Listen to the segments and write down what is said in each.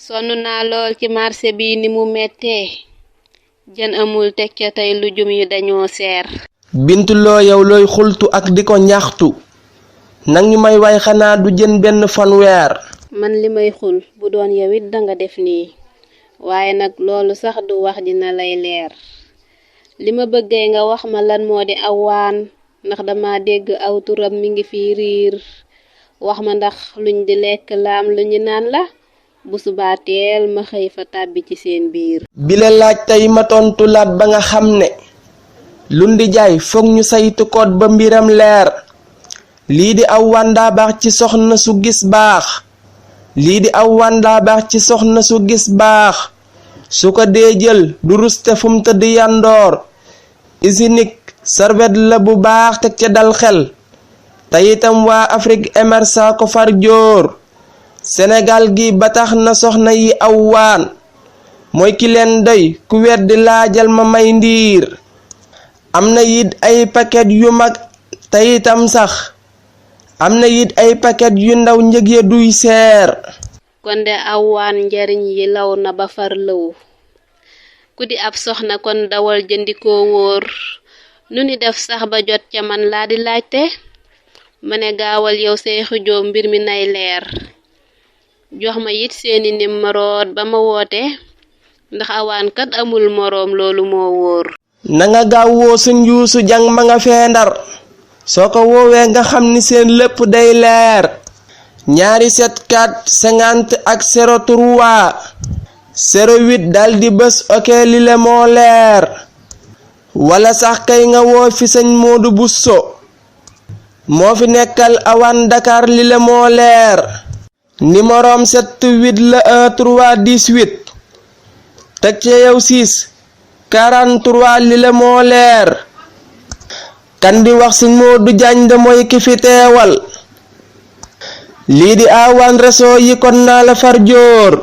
sonn naa lool ci marché bi ni mu mettee jën amul teg ca tey lujum yi dañoo seer. bintuloo yow looy xultu ak di ko ñaxtu nag ñu may way xanaa du jën benn fanweer. man li may xul bu doon yow it danga def nii waaye nag loolu sax du wax dina lay leer li ma bëggee nga wax ma lan moo di awaan ndax dama dégg aw turam mi ngi fi riir wax ma ndax luñ di lekk laam lu ñu naan la bu subaa teel ma xëy fa tàbbi ci seen biir. bile laaj tey ma tontu laat ba nga xam ne luñ di jaay foog ñu saytu koot ba mbiram leer lii di aw wàndaa baax ci soxna su gis baax lii di aw wàndaa baax ci soxna su gis baax su ko dee jël du ruste fum tëdd yandoor hygiénique serviette la bu baax teg ca dal xel te itam waa Afrique émersa ko far jóor Sénégal gi ba tax na soxna yi aw waan mooy ki leen doy ku weddi laajal ma may ndiir am na it ay paquet yu mag te itam sax am na it ay paquet yu ndaw njëg ya duy seer. kon de awaan njariñ yi law na ba far lëw ku di ab soxna kon dawal jëndikoo wóor nu ni def sax ba jot ca man laa di laajte ma ne gaawal yow Seexu Jóob mbir mi nay leer jox ma it seeni numéroot ba ma woote ndax awaan kat amul moroom loolu moo wóor. nanga gaaw woo sa njuusu jang ma nga fee Ndar soo ko woowee nga xam ni seen lépp day leer ñaari 74 50 ak 03 08 daldi bés ok li le moo leer wala sax kay nga woo fi sëñ Moodu Busso moo fi nekkal awaan Dakar li le moo leer numérom 78 la 1318 teg ca yow 6 43 li le moo leer kan di wax sëñ Moodu Jaañ de mooy ki fi teewal lii di awaan réseau yi kon naa la far jóor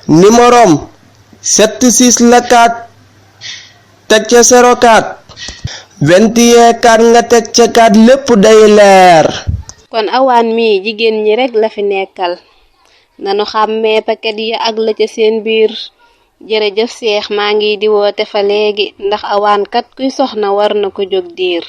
numérom 76 la 4 teg ca 04 21 4 nga teg ca 4 lépp day leer. kon awaan mi jigéen ñi rekk la fi nekkal nanu xàmmee paquet yi ak la ca seen biir jërëjëf Seex maa ngi di woote fa léegi ndax awaan kat kuy soxna war na ko jóg diir.